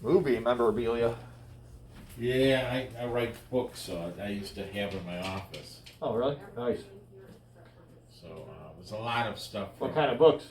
movie memorabilia. Yeah, I write books, so I used to have in my office. Oh, really? Nice. So there's a lot of stuff. What kind of books?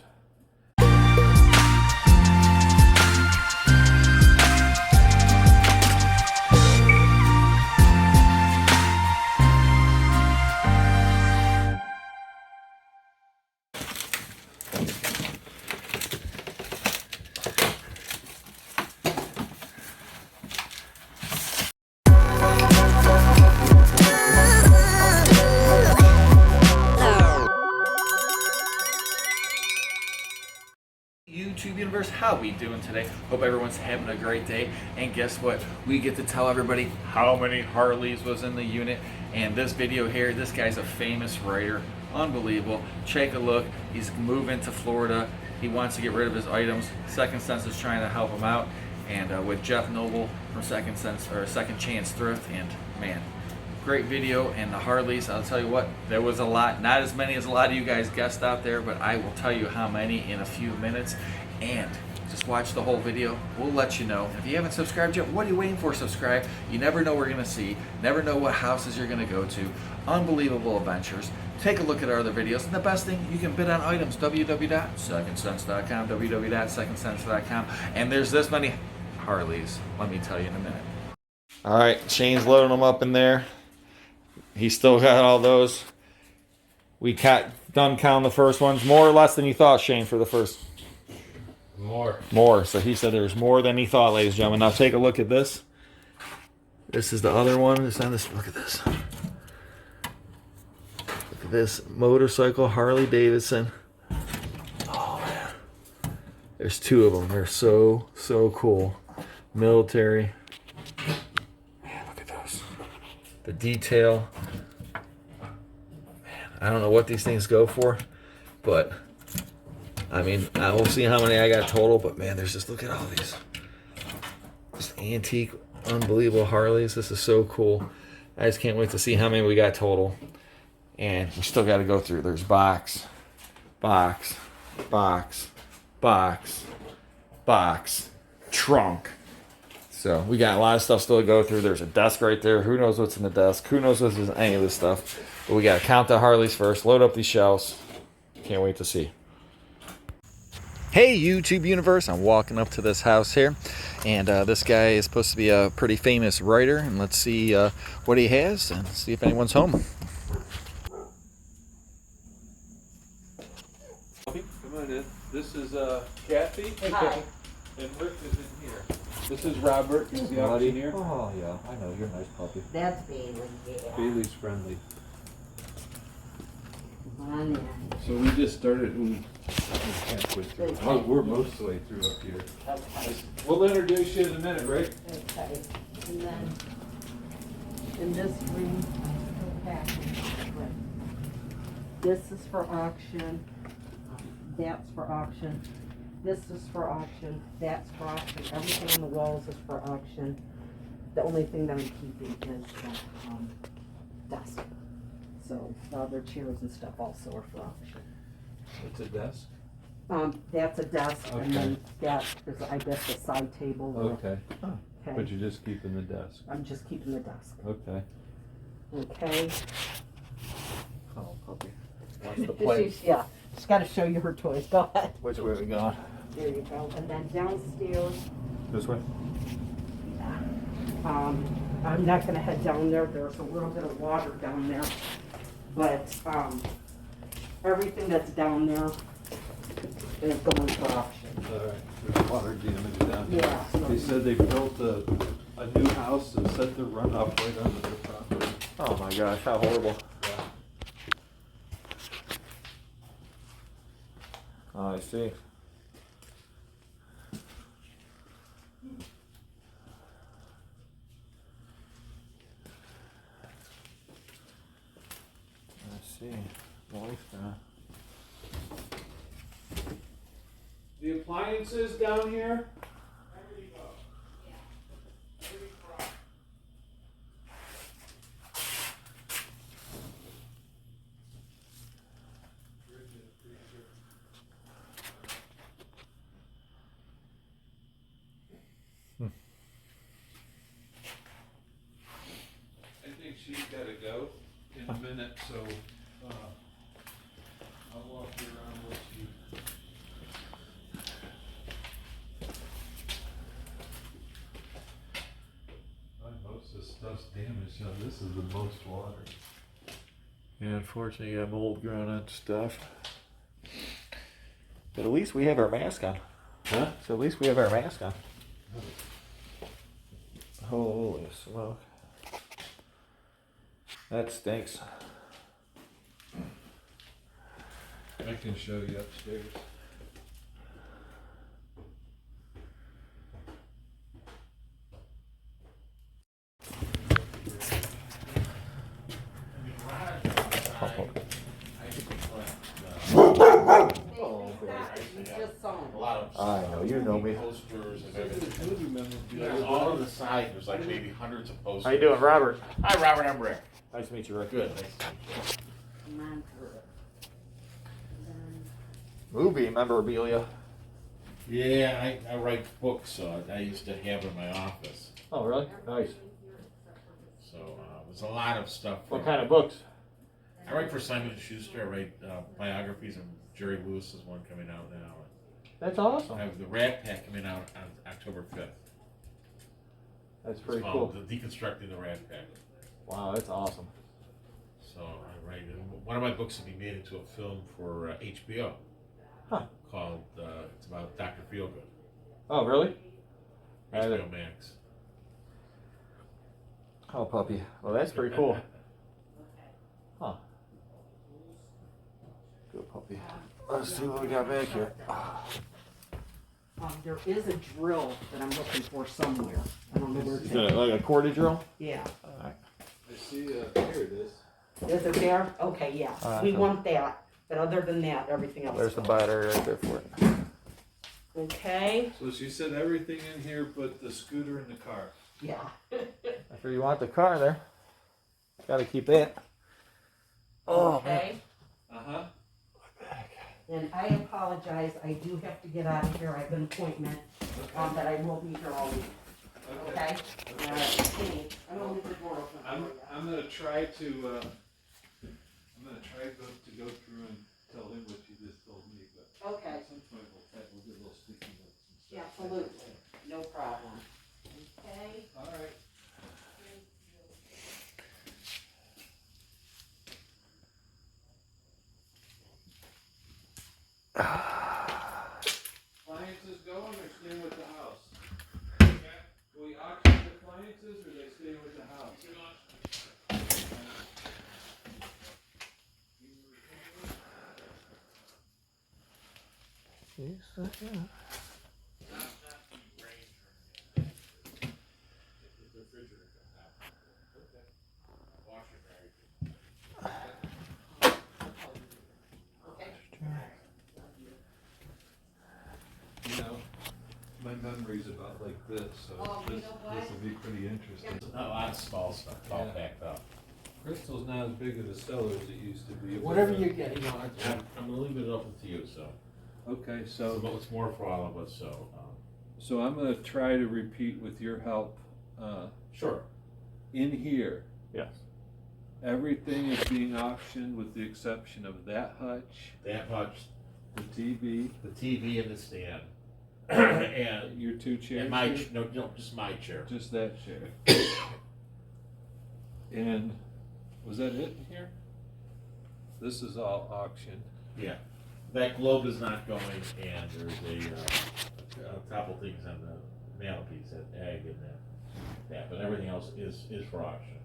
YouTube universe, how we doing today? Hope everyone's having a great day. And guess what? We get to tell everybody how many Harleys was in the unit. And this video here, this guy's a famous writer, unbelievable. Take a look. He's moving to Florida. He wants to get rid of his items. Second Sense is trying to help him out, and with Jeff Noble from Second Sense or Second Chance Thrift. And man, great video. And the Harleys, I'll tell you what, there was a lot, not as many as a lot of you guys guessed out there, but I will tell you how many in a few minutes. And just watch the whole video. We'll let you know. If you haven't subscribed yet, what are you waiting for? Subscribe. You never know what we're gonna see, never know what houses you're gonna go to. Unbelievable adventures. Take a look at our other videos. And the best thing, you can bid on items. www.secondsense.com, www.secondsense.com. And there's this many Harleys, let me tell you in a minute. All right, Shane's loading them up in there. He's still got all those. We done counting the first ones. More or less than you thought, Shane, for the first. More. So he said there's more than he thought, ladies and gentlemen. Now take a look at this. This is the other one. Look at this. Look at this motorcycle, Harley Davidson. Oh man. There's two of them. They're so cool. Military. Man, look at those. The detail. Man, I don't know what these things go for, but I mean, we'll see how many I got total, but man, there's just, look at all these. Just antique, unbelievable Harleys. This is so cool. I just can't wait to see how many we got total. And we still got to go through. There's box, trunk. So we got a lot of stuff still to go through. There's a desk right there. Who knows what's in the desk? Who knows what's in any of this stuff? But we got to count the Harleys first, load up these shelves. Can't wait to see. Hey YouTube universe, I'm walking up to this house here, and this guy is supposed to be a pretty famous writer, and let's see what he has and see if anyone's home. Come on in. This is Kathy. Hi. And Rick is in here. This is Robert. He's the auctioneer. Oh yeah, I know, you're a nice puppy. That's Bailey, yeah. Bailey's friendly. Come on in. So we just started, halfway through. Oh, we're most of the way through up here. Okay. We'll introduce you in a minute, right? Okay. And then, in this room, this is for auction, that's for auction, this is for auction, that's for auction, everything on the walls is for auction. The only thing that I'm keeping is the desk. So the other chairs and stuff also are for auction. It's a desk? That's a desk, Okay. and then that is, I guess, a side table. Okay. Okay. But you're just keeping the desk? I'm just keeping the desk. Okay. Okay. Oh, puppy. Wants to play. Yeah, she's got to show you her toys. Go ahead. Which way are we going? There you go. And then downstairs, This way? I'm not going to head down there. There's a little bit of water down there. But everything that's down there is going for auction. All right, there's water damage down here. Yeah. So They said they built a new house and set the runoff right onto their property. Oh my gosh, how horrible. Yeah. Oh, I see. The appliances down here? I think she's gotta go in a minute, so, I'll walk you around with you. Most of the stuff's damaged, now this is the most water. Yeah, unfortunately, you got mold growing on stuff. But at least we have our mask on. Huh? So at least we have our mask on. Holy smoke. That stinks. I can show you upstairs. A lot of. I know, you know me. Posters and everything. There's all on the side, there's like maybe hundreds of posters. How you doing, Robert? Hi, Robert, I'm Rick. Nice to meet you, Rick. Good, nice to meet you. Come on through it. Movie memorabilia. Yeah, I write books, so I used to have in my office. Oh, really? Nice. So there's a lot of stuff. What kind of books? I write for Simon & Schuster. I write biographies, and Jerry Lewis is one coming out now. That's I awesome. have the Rat Pack coming out on October 5th. That's It's pretty called cool. Deconstructing the Rat Pack. Wow, that's awesome. So I write, one of my books will be made into a film for HBO. Huh. Called, it's about Dr. Feelgood. Oh, really? HBO Max. Oh, puppy. Well, that's pretty cool. Huh. Good puppy. Let's see what we got back here. There is a drill that I'm looking for somewhere. I don't know where Is to. it like a corded drill? Yeah. I see, here it is. Is it there? Okay, yeah. We okay. want that. But other than that, everything else. There's the battery right there for it. Okay. So she said everything in here but the scooter and the car. Yeah. After you want the car there, gotta keep that. Oh, man. Okay. Uh-huh. And I apologize. I do have to get out of here. I have an appointment. But I will be here all week. Okay? All right. Thanks. I'm gonna leave the door open for you. I'm gonna try to go through and tell him what you just told me, but Okay. at some point we'll get a little sticky notes and stuff. Absolutely. No problem. Okay. All right. Appliances going or staying with the house? Will we auction the appliances or they stay with the house? You know, my memory's about like this, so Oh, you this know what? will be pretty interesting. A lot of small stuff, it's all Yeah. packed up. Crystal's not as big of a seller as it used to be. Whatever you get, I'm gonna leave it open to you, so. Okay, So, so, it's more for all of us, so. so I'm gonna try to repeat with your help, Sure. in here. Yes. Everything is being auctioned with the exception of that hutch, That much, the TV, the TV and the stand. And, your two chairs. and my, here, no, just my chair. just that chair. And was that it in here? This is all auctioned. Yeah. That globe is not going, and there's a couple things on the mantelpiece, that egg and that, but everything else is for auction.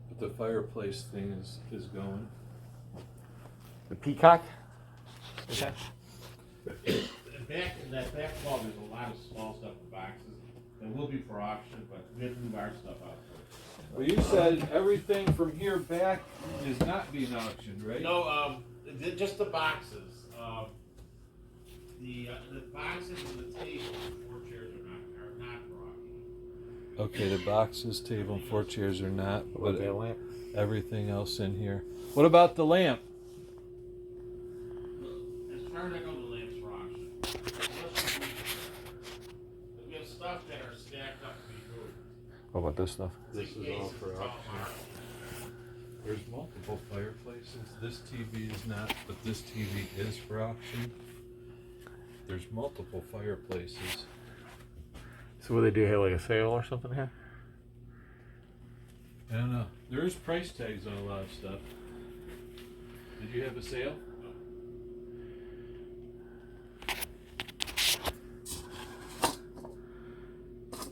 But the fireplace thing is going. The peacock? Okay. In that back wall, there's a lot of small stuff in boxes that will be for auction, but we have to move our stuff out first. Well, you said everything from here back is not being auctioned, right? No, just the boxes. The boxes and the table, 4 chairs are not for auction. Okay, the boxes, table, and 4 chairs are not, What but that lamp? everything else in here. What about the lamp? As far as I know, the lamp's for auction. We have stuff that are stacked up to be moved. What about this stuff? This The is all cases, for it's all auction. marked. There's multiple fireplaces. This TV is not, but this TV is for auction. There's multiple fireplaces. So what they do have like a sale or something here? I don't know. There is price tags on a lot of stuff. Did you have a sale?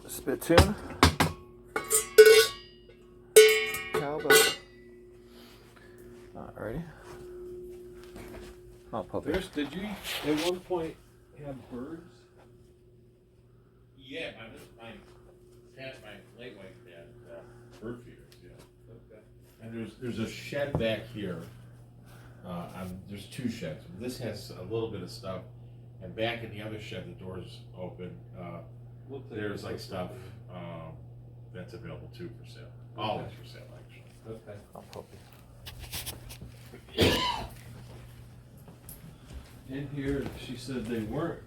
Spittoon. Cowbell. Alrighty. Oh, puppy. Did you at one point have birds? Yeah, my late wife had bird feeders, yeah. Okay. And there's a shed back here. There's two sheds. This has a little bit of stuff, and back in the other shed, the door's open. We'll take There's a like look. stuff that's available too for sale. All is for sale, actually. Okay. Oh, puppy. In here, she said they weren't,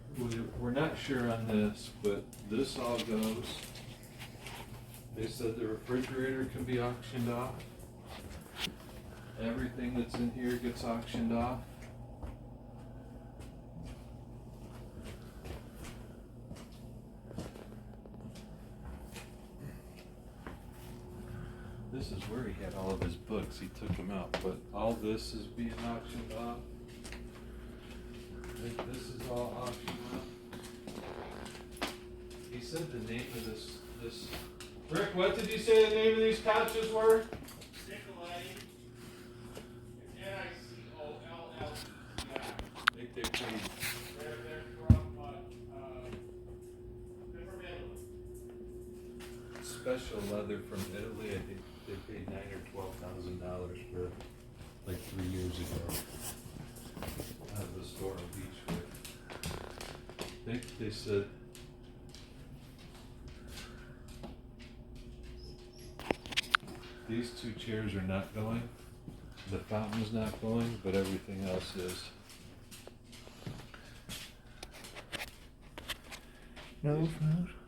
we're not sure on this, but this all goes. They said the refrigerator can be auctioned off. Everything that's in here gets auctioned off. This is where he had all of his books, he took them out, but all this is being auctioned off. This is all auctioned off. He said the name of this. Rick, what did you say the name of these couches were? Nicolay, Nicoll. I think they paid. They're from Italy. Special leather from Italy. I think they paid $9,000 or $12,000 for like 3 years ago. Out of the store on Beechwood. I think they said these two chairs are not going. The fountain's not going, but everything else is. No,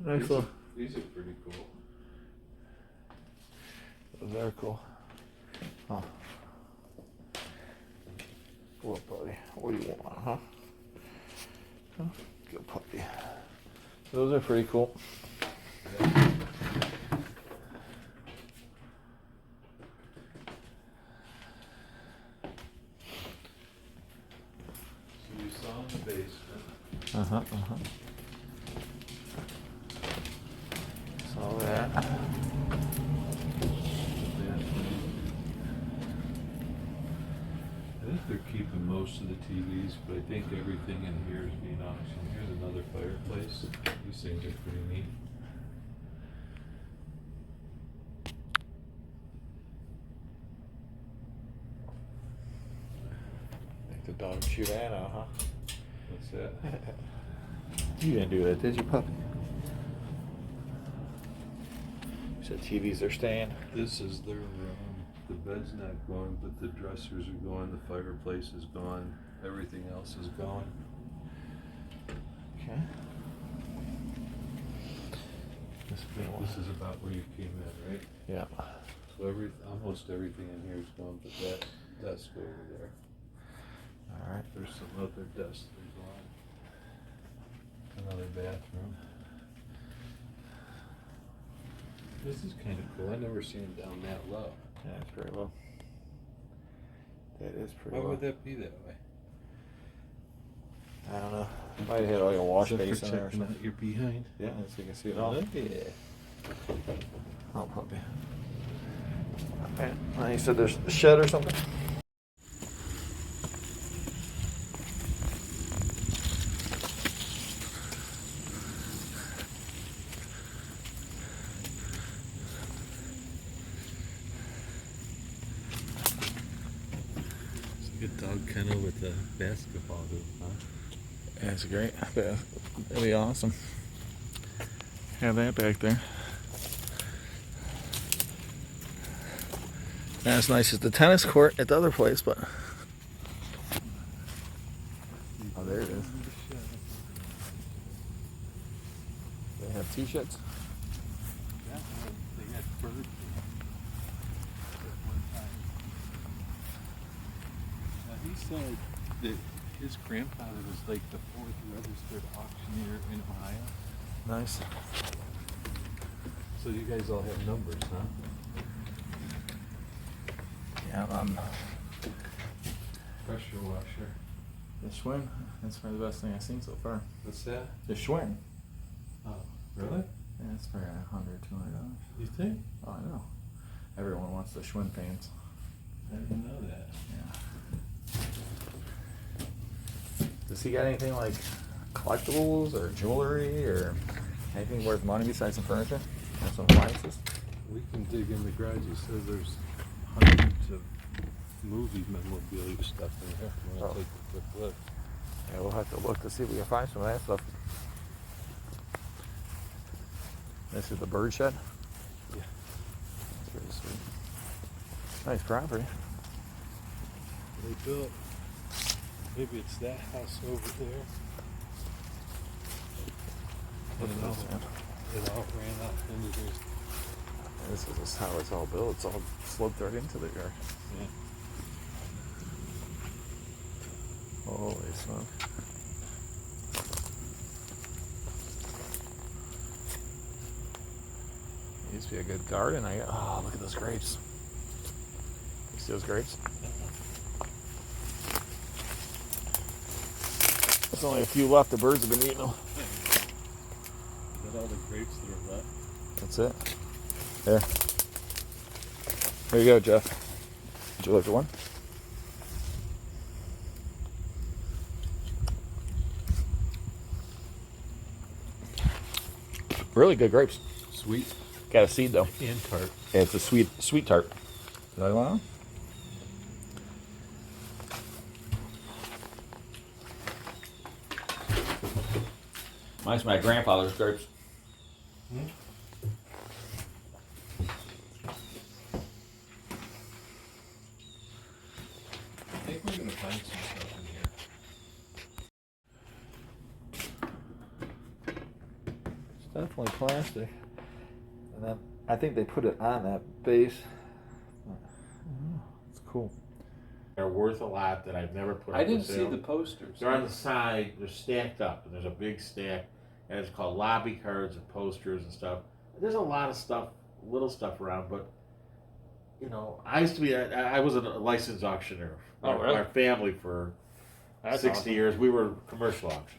nice little. These are pretty cool. Very cool. Oh. What, buddy? What do you want, huh? Huh? Good puppy. Those are pretty cool. So you saw in the basement. Uh-huh. So that. I think they're keeping most of the TVs, but I think everything in here is being auctioned. Here's another fireplace. These things are pretty neat. Make the dog shoot Anna, huh? What's that? You didn't do that, did you, puppy? You said TVs are staying. This is their the bed's not going, but the dressers are going, the fireplace is gone, everything else is gone. Okay. This is about where you came in, right? Yeah. So almost everything in here is gone, but that desk over there. All right. There's some other desks that are gone. Another bathroom. This is kind of cool. I never seen it down that low. Yeah, it's pretty low. That is pretty Why low. would that be that way? I don't know. Might have had like a wash Is that for basin there or checking something. out your behind? Yeah, so you can see it all. Yeah. Oh, puppy. Okay. You said there's a shed or something? It's a good dog kennel with a basketball hoop, huh? That's great. That'd be awesome. Have that back there. Not as nice as the tennis court at the other place, but. Oh, there it is. Yeah. They have t-shirts. Yeah, they had birds at one time. Now he said that his grandfather was like the 4th registered auctioneer in Ohio. Nice. So you guys all have numbers, huh? Yeah, Pressure washer. the Schwinn. That's probably the best thing I've seen so far. What's that? The Schwinn. Oh, really? Yeah, it's probably $100, $200. You think? Oh, I know. Everyone wants the Schwinn fans. I didn't know that. Yeah. Does he got anything like collectibles or jewelry or anything worth money besides some furniture and some appliances? We can dig in the garage. You said there's hundreds of movie memorabilia stuff in here. You want Oh. to take a quick look? Yeah, we'll have to look to see if we can find some of that stuff. This is the bird shed. Yeah. That's pretty sweet. Nice property. They built, maybe it's that house over there. Look And at it this, all, man. it all ran out into this. This is just how it's all built. It's all sloped right into the yard. Yeah. Holy smoke. Used to be a good garden. Oh, look at those grapes. You see those grapes? There's only a few left. The birds have been eating them. Is that all the grapes that are left? That's it. There. There you go, Jeff. Did you look at one? Really good grapes. Sweet Got a seed though. and tart. Yeah, it's a sweet tart. Did I lie? Mine's my grandfather's grapes. I think we're gonna find some stuff in here. It's definitely plastic. And then I think they put it on that base. It's cool. They're worth a lot that I've never put up I didn't for see sale. the posters. They're on the side, they're stacked up, and there's a big stack, and it's called lobby cards and posters and stuff. There's a lot of stuff, little stuff around, but, you know, I used to be, I was a licensed auctioneer. Oh, really? Our family for That's 60 awesome. years, we were commercial auctioneers.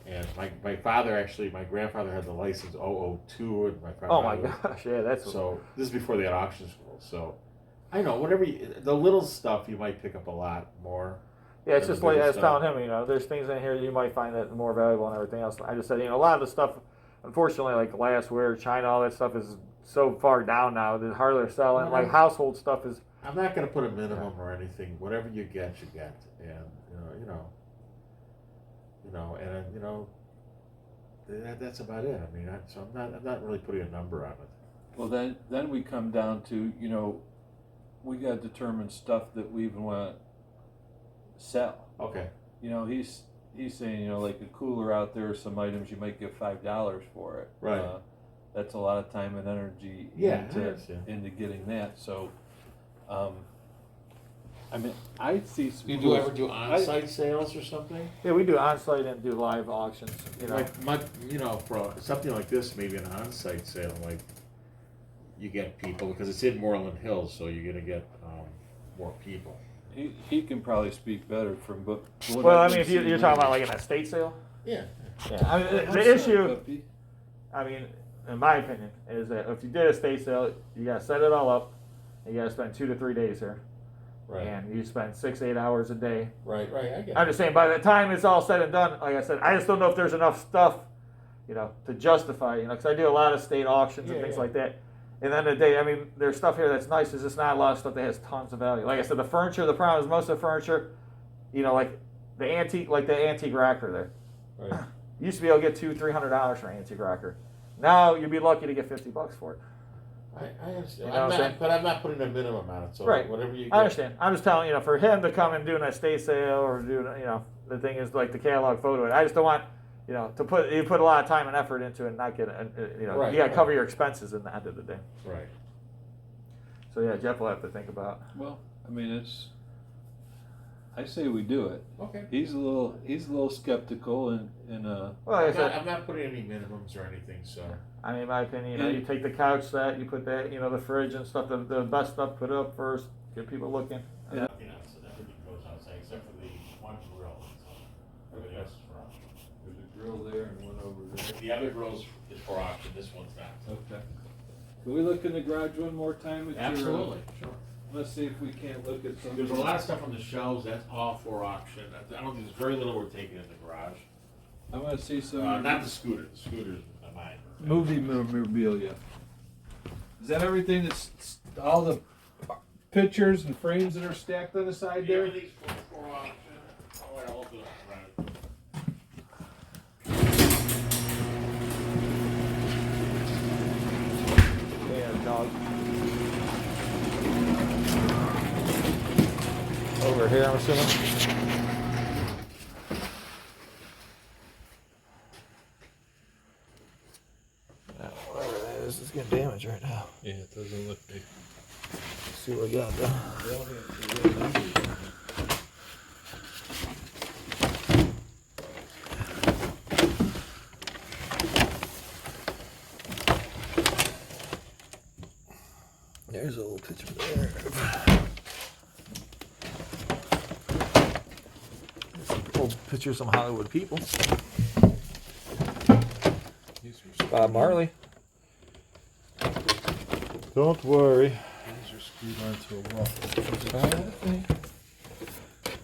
And my father actually, my grandfather had the license 002, and my Oh my grandfather gosh, yeah, that's so this is before they had auction schools. So I know whatever the little stuff you might pick up a lot more. yeah, it's than just the like bigger I was stuff. telling him, you know, there's things in here you might find that more valuable and everything else. I just said, you know, a lot of the stuff, unfortunately, like glassware, china, all that stuff is so far down now that hardly are selling. Well, Like household stuff is. I'm not going to put a minimum or anything. Whatever you get, and that's about it. I mean, I'm not really putting a number on it. Well, then we come down to, you know, we got to determine stuff that we even want to sell. Okay. You know, he's saying, you know, like a cooler out there, some items you might get $5 for it. Right. That's a lot of time and energy Yeah, I into understand. getting that. So, I mean, I see. Some Do you cool- ever do on-site sales or something? Yeah, we do on-site and do live auctions. You know, For something like this, maybe an on-site sale, like you get people because it's in Moreland Hills, so you're gonna get more people. He can probably speak better from, but. what well, I I've mean, if been you're seeing talking about lately- like an estate sale. Yeah. Yeah, I mean, I'm the sorry, issue. puppy. I mean, in my opinion, is that if you did a estate sale, you gotta set it all up. And you gotta spend 2 to 3 days here, Right. and you spend 6-8 hours a day. Right. I get I'm it. just saying, by the time it's all said and done, like I said, I just don't know if there's enough stuff, you know, to justify, you know, because I do a lot of state auctions and Yeah, things yeah. like that. And then the day, I mean, there's stuff here that's nice. There's just not a lot of stuff that has tons of value. Like I said, the furniture. The problem is most of the furniture, you know, like the antique rocker there. Right. You used to be able to get $200-$300 for an antique rocker. Now you'd be lucky to get $50 for it. I understand. You know what I'm saying? But I'm not putting a minimum on it. So Right. whatever you get. I understand. I'm just telling you know, for him to come and do an estate sale or do, you know, the thing is like the catalog photo. I just don't want, you know, you put a lot of time and effort into it and not get, you know, Right, you got to right. cover your expenses in the end of the day. Right. So yeah, Jeff will have to think about. Well, I mean, I say we do it. Okay. He's a little skeptical and Well, like I said, I'm not putting any minimums or anything, so. I mean, in my opinion, you know, you take the couch set, you put that, you know, the fridge and stuff, the best stuff, put it up first, get people looking. Yeah. You know, so everything goes outside except for the one grill. Everything else is for auction. there's a grill there and one over there. The other grill is for auction, this one's not. Okay. Can we look in the garage one more time? At Absolutely, sure. Let's see if we can't look at some. There's a lot of stuff on the shelves, that's all for auction. I don't think there's very little we're taking in the garage. I want to see some. Not the scooters are mine. Movie memorabilia. Is that everything that's all the pictures and frames that are stacked on the side there? Everything's for auction. Oh, wait, I'll open it up, right. Yeah, dog. Over here, I'm assuming. Whatever that is, it's getting damaged right now. Yeah, it doesn't look big. Let's see what we got though. There's a little picture there. Some old pictures of some Hollywood people. Bob Marley. Don't worry. These are screwed onto a wall.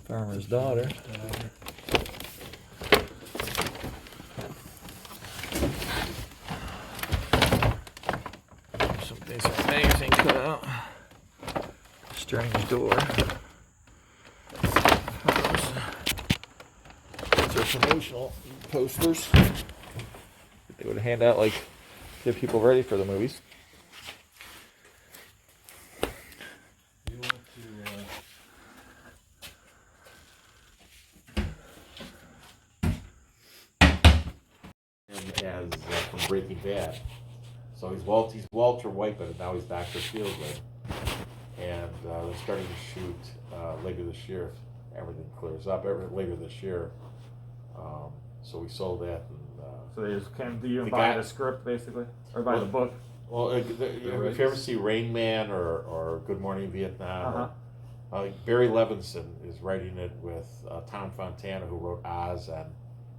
Farmer's daughter. Some basic magazine cut out. Strange door. These are promotional posters that they would hand out, like, get people ready for the movies. You want As from Breaking Bad. So he's Walter White, but now he's Dr. Feelgood. And they're starting to shoot later this year. If everything clears up later this year. So we sold that. And, So they just can do you The buy guy- the script basically, or buy the book. well, if you ever see Rain Man or Good Morning Vietnam, Barry Levinson is writing it with Tom Fontana, who wrote Oz on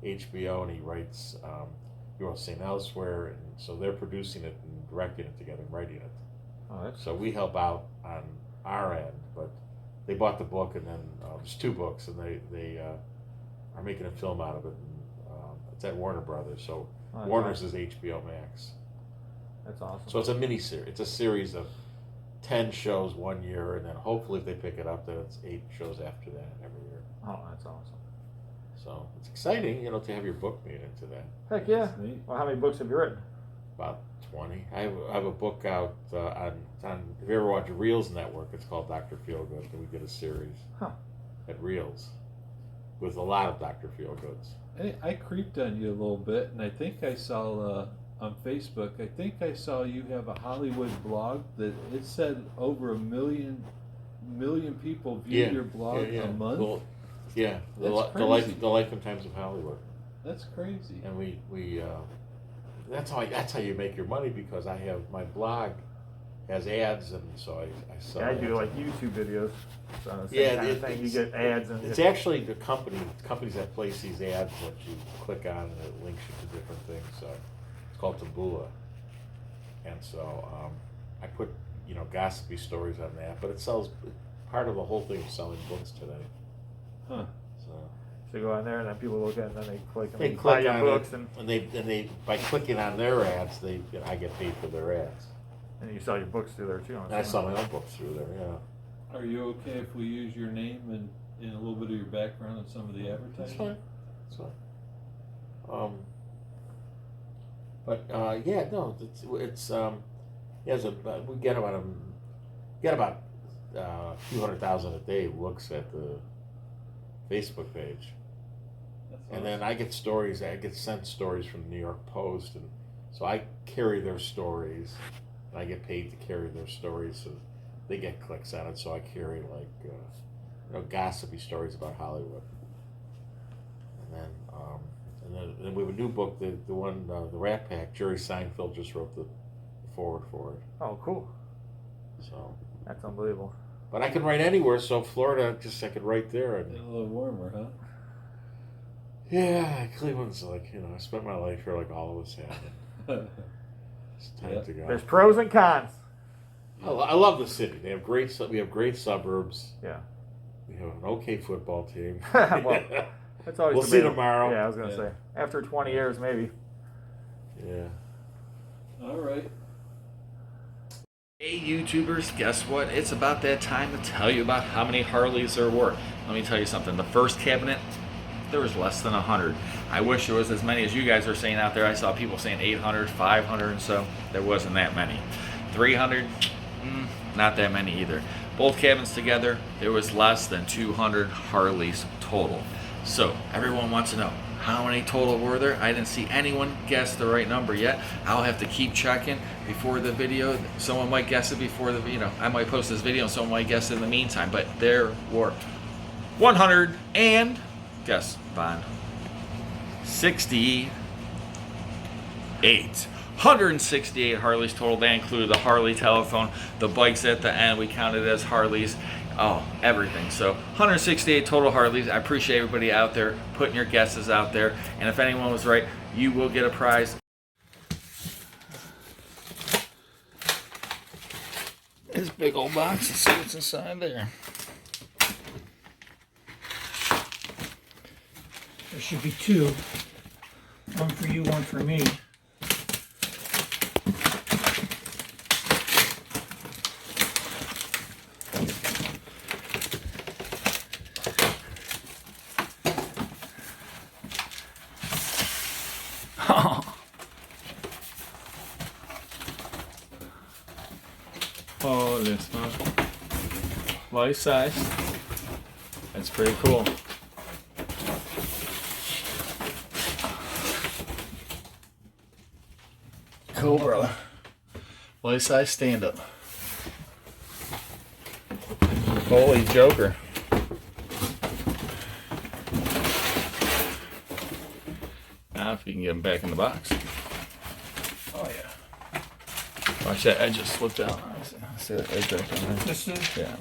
HBO, and he writes he wrote St. Elsewhere, and so they're producing it and directing it together and writing it. Oh, that's So we help out on our end, but they bought the book, and then there's 2 books, and they are making a film out of it. And, it's at Warner Brothers, so Oh, that's Warner's is HBO Max. That's awesome. So it's a mini series. It's a series of 10 shows 1 year, and then hopefully if they pick it up, then it's 8 shows after that every year. Oh, that's awesome. So it's exciting, to have your book made into that. Heck yeah. to. Neat. Well, how many books have you written? About 20. I have a book out on if you ever watch Reels Network, it's called Dr. Feelgood, and we did a series at Reels with a lot of Dr. Feelgoods. I creeped on you a little bit, and I think I saw on Facebook. I think I saw you have a Hollywood blog that it said over 1 million people view your blog a month. Well, yeah, That's the crazy. life and times of Hollywood, That's crazy. and we that's how you make your money, because I have my blog has ads, and so I sell. Yeah, I do ads. like YouTube videos. So the same Yeah, kind of thing. You get ads and It's actually the companies that place these ads that you click on, and it links you to different things. So it's called Taboola, and so I put gossipy stories on that, but it sells. Part of the whole thing is selling books today. Huh. So So you go on there and then people look at it and then they click and they buy click your on books it, and they by clicking on their ads, I get paid for their ads. and you sell your books through there too. And I sell my own books through there. Yeah, Are you okay if we use your name and a little bit of your background on some of the that's advertising? fine. That's fine. But yeah, no, it's we get about a few 100,000 a day looks at the Facebook page, And then I get stories. I get sent stories from the New York Post, and so I carry their stories. And I get paid to carry their stories, so they get clicks on it. So I carry gossipy stories about Hollywood. And then we have a new book, the one, the Rat Pack. Jerry Seinfeld just wrote the forward for it. Oh, cool. So That's unbelievable. but I can write anywhere. So Florida, I could write there. A little warmer, huh? Yeah, Cleveland's like, I spent my life here like all of us have. It's time to go. There's pros and cons. I love the city. We have great suburbs. Yeah. We have an okay football team. Well, that's always we'll see debatable. tomorrow. Yeah, I was gonna say after 20 years, maybe. Yeah. All right. Hey YouTubers, guess what? It's about that time to tell you about how many Harleys there were. Let me tell you something. The first cabinet, there was less than 100. I wish there was as many as you guys are saying out there. I saw people saying 800, 500, and so there wasn't that many. 300, not that many either. Both cabins together, there was less than 200 Harleys total. So everyone wants to know, how many total were there? I didn't see anyone guess the right number yet. I'll have to keep checking before the video. Someone might guess it before the, I might post this video and someone might guess it in the meantime, but there were 100 and, guess, Bond, 68. 168 Harleys total. That included the Harley telephone, the bikes at the end, we counted as Harleys. Oh, everything. So 168 total Harleys. I appreciate everybody out there putting your guesses out there. And if anyone was right, you will get a prize. This big old box, let's see what's inside there. There should be two. One for you, one for me. Oh, this one. Life size. That's pretty cool. Cool, brother. Life size stand up. Holy joker. Now if you can get him back in the box. Oh yeah. Watch that edge just slipped out. I see that edge right down there. This is Yeah.